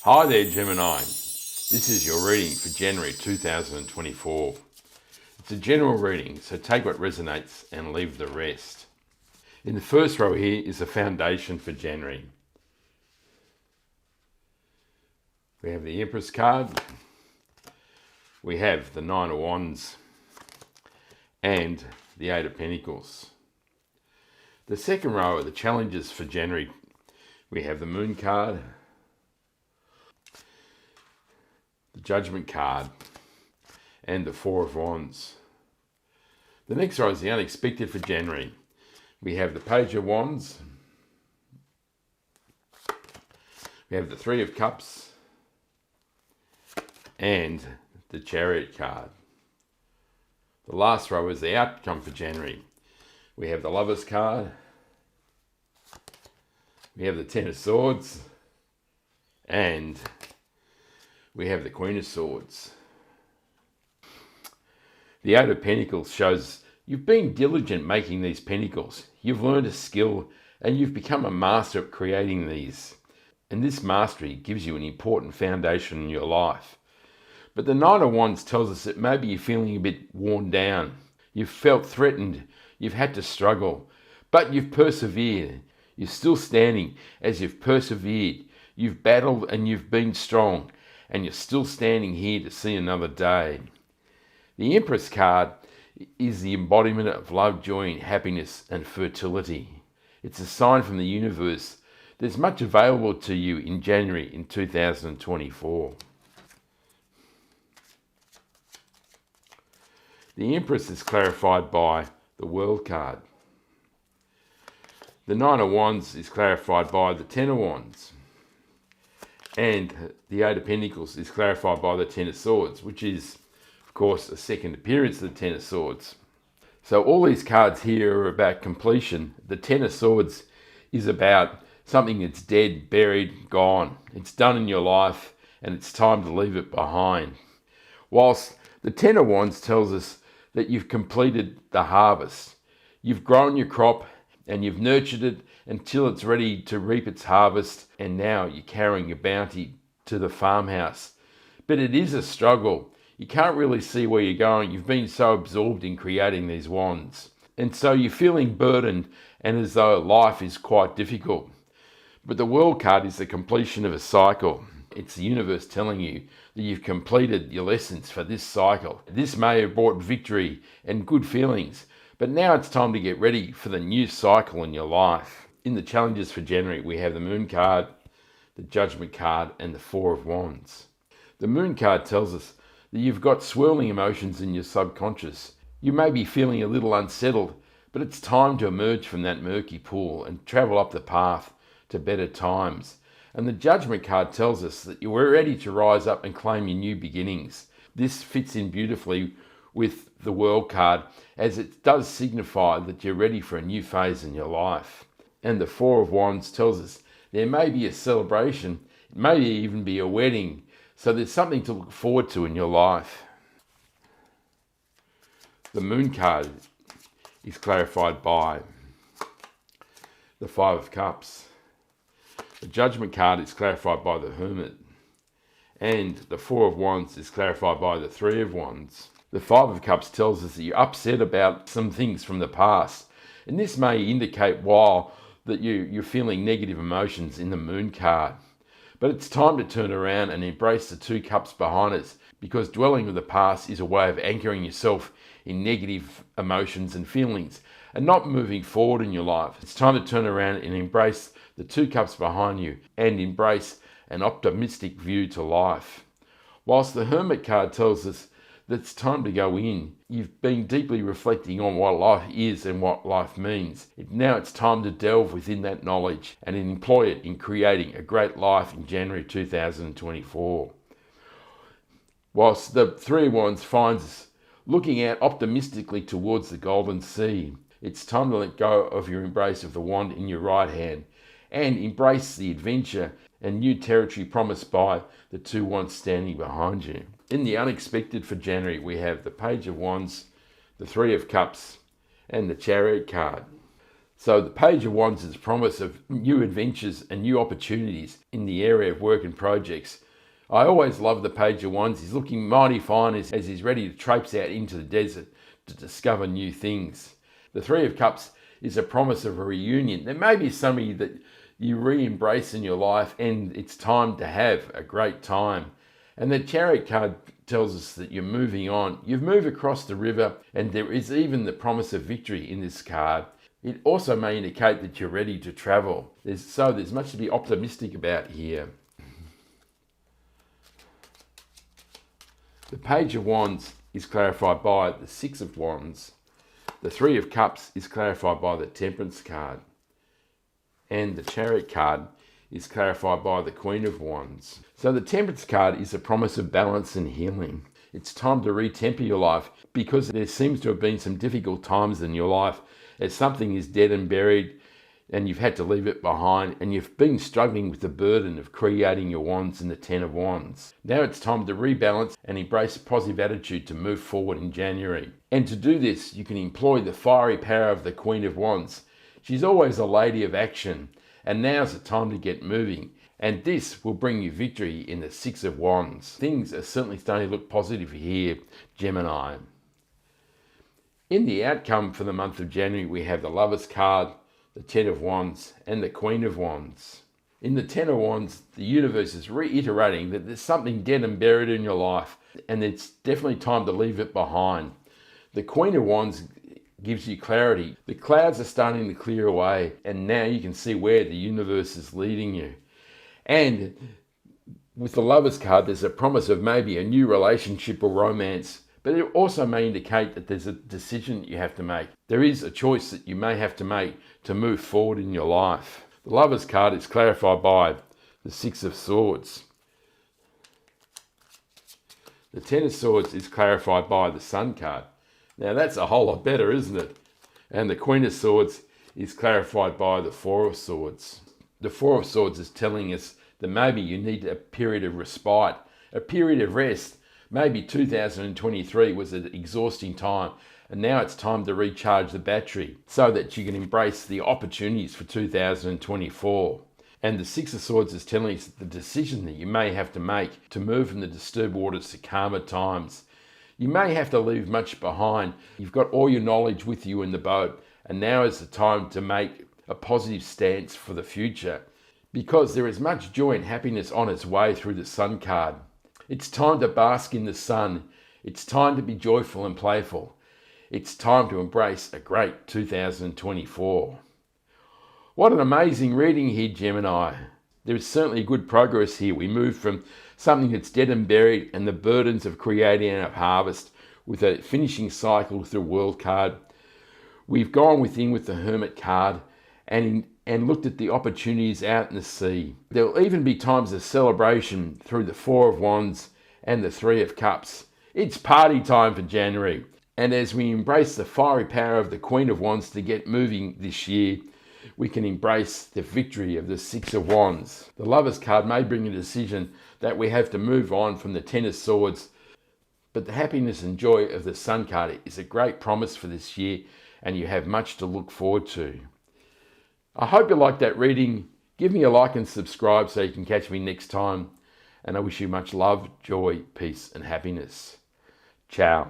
Hi there, Gemini. This is your reading for January 2024. It's a general reading, so take what resonates and leave the rest. In the first row here is the foundation for January. We have the Empress card, we have the Nine of Wands, and the Eight of Pentacles. The second row are the challenges for January. We have the Moon card, the Judgment card, and the Four of Wands. The next row is the unexpected for January. We have the Page of Wands, we have the Three of Cups, and the Chariot card. The last row is the outcome for January. We have the Lovers card, we have the Ten of Swords, and we have the Queen of Swords. The Eight of Pentacles shows you've been diligent making these pentacles. You've learned a skill and you've become a master at creating these. And this mastery gives you an important foundation in your life. But the Nine of Wands tells us that maybe you're feeling a bit worn down. You've felt threatened. You've had to struggle. But you've persevered. You're still standing as you've persevered. You've battled and you've been strong. And you're still standing here to see another day. The Empress card is the embodiment of love, joy, and happiness and fertility. It's a sign from the universe. There's much available to you in January in 2024. The Empress is clarified by the World card. The Nine of Wands is clarified by the Ten of Wands. And the Eight of Pentacles is clarified by the Ten of Swords, which is, of course, a second appearance of the Ten of Swords. So all these cards here are about completion. The Ten of Swords is about something that's dead, buried, gone. It's done in your life and it's time to leave it behind. Whilst the Ten of Wands tells us that you've completed the harvest. You've grown your crop and you've nurtured it until it's ready to reap its harvest, and now you're carrying your bounty to the farmhouse. But it is a struggle. You can't really see where you're going. You've been so absorbed in creating these wands. And so you're feeling burdened and as though life is quite difficult. But the World card is the completion of a cycle. It's the universe telling you that you've completed your lessons for this cycle. This may have brought victory and good feelings, but now it's time to get ready for the new cycle in your life. In the challenges for January, we have the Moon card, the Judgment card, and the Four of Wands. The Moon card tells us that you've got swirling emotions in your subconscious. You may be feeling a little unsettled, but it's time to emerge from that murky pool and travel up the path to better times. And the Judgment card tells us that you're ready to rise up and claim your new beginnings. This fits in beautifully with the World card, as it does signify that you're ready for a new phase in your life. And the Four of Wands tells us there may be a celebration, it may even be a wedding, so there's something to look forward to in your life. The Moon card is clarified by the Five of Cups. The Judgment card is clarified by the Hermit. And the Four of Wands is clarified by the Three of Wands. The Five of Cups tells us that you're upset about some things from the past. And this may indicate that you're feeling negative emotions in the Moon card. But it's time to turn around and embrace the Two Cups behind us, because dwelling with the past is a way of anchoring yourself in negative emotions and feelings and not moving forward in your life. It's time to turn around and embrace the Two Cups behind you and embrace an optimistic view to life. Whilst the Hermit card tells us that it's time to go in, you've been deeply reflecting on what life is and what life means. Now it's time to delve within that knowledge and employ it in creating a great life in January 2024. Whilst the Three of Wands finds us looking out optimistically towards the golden sea, it's time to let go of your embrace of the wand in your right hand and embrace the adventure and new territory promised by the Two Wands standing behind you. In the unexpected for January, we have the Page of Wands, the Three of Cups, and the Chariot card. So the Page of Wands is a promise of new adventures and new opportunities in the area of work and projects. I always love the Page of Wands. He's looking mighty fine as he's ready to traipse out into the desert to discover new things. The Three of Cups is a promise of a reunion. There may be somebody that you re-embrace in your life and it's time to have a great time. And the Chariot card tells us that you're moving on. You've moved across the river and there is even the promise of victory in this card. It also may indicate that you're ready to travel. There's much to be optimistic about here. The Page of Wands is clarified by the Six of Wands. The Three of Cups is clarified by the Temperance card. And the Chariot card is clarified by the Queen of Wands. So the Temperance card is a promise of balance and healing. It's time to re-temper your life because there seems to have been some difficult times in your life as something is dead and buried and you've had to leave it behind and you've been struggling with the burden of creating your wands in the Ten of Wands. Now it's time to rebalance and embrace a positive attitude to move forward in January. And to do this, you can employ the fiery power of the Queen of Wands. She's always a lady of action, and now's the time to get moving. And this will bring you victory in the Six of Wands. Things are certainly starting to look positive here, Gemini. In the outcome for the month of January, we have the Lovers card, the Ten of Wands, and the Queen of Wands. In the Ten of Wands, the universe is reiterating that there's something dead and buried in your life, and it's definitely time to leave it behind. The Queen of Wands gives you clarity. The clouds are starting to clear away, and now you can see where the universe is leading you. And with the Lovers card, there's a promise of maybe a new relationship or romance, but it also may indicate that there's a decision you have to make. There is a choice that you may have to make to move forward in your life. The Lovers card is clarified by the Six of Swords. The Ten of Swords is clarified by the Sun card. Now that's a whole lot better, isn't it? And the Queen of Swords is clarified by the Four of Swords. The Four of Swords is telling us that maybe you need a period of respite, a period of rest. Maybe 2023 was an exhausting time, and now it's time to recharge the battery so that you can embrace the opportunities for 2024. And the Six of Swords is telling us the decision that you may have to make to move from the disturbed waters to calmer times. You may have to leave much behind. You've got all your knowledge with you in the boat, and now is the time to make a positive stance for the future because there is much joy and happiness on its way through the Sun card. It's time to bask in the sun. It's time to be joyful and playful. It's time to embrace a great 2024. What an amazing reading here, Gemini. There is certainly good progress here. We move from something that's dead and buried and the burdens of creating a harvest with a finishing cycle with the World card. We've gone within with the Hermit card and looked at the opportunities out in the sea. There will even be times of celebration through the Four of Wands and the Three of Cups. It's party time for January. And as we embrace the fiery power of the Queen of Wands to get moving this year, we can embrace the victory of the Six of Wands. The Lovers card may bring a decision that we have to move on from the Ten of Swords, but the happiness and joy of the Sun card is a great promise for this year, and you have much to look forward to. I hope you liked that reading. Give me a like and subscribe so you can catch me next time. And I wish you much love, joy, peace and happiness. Ciao.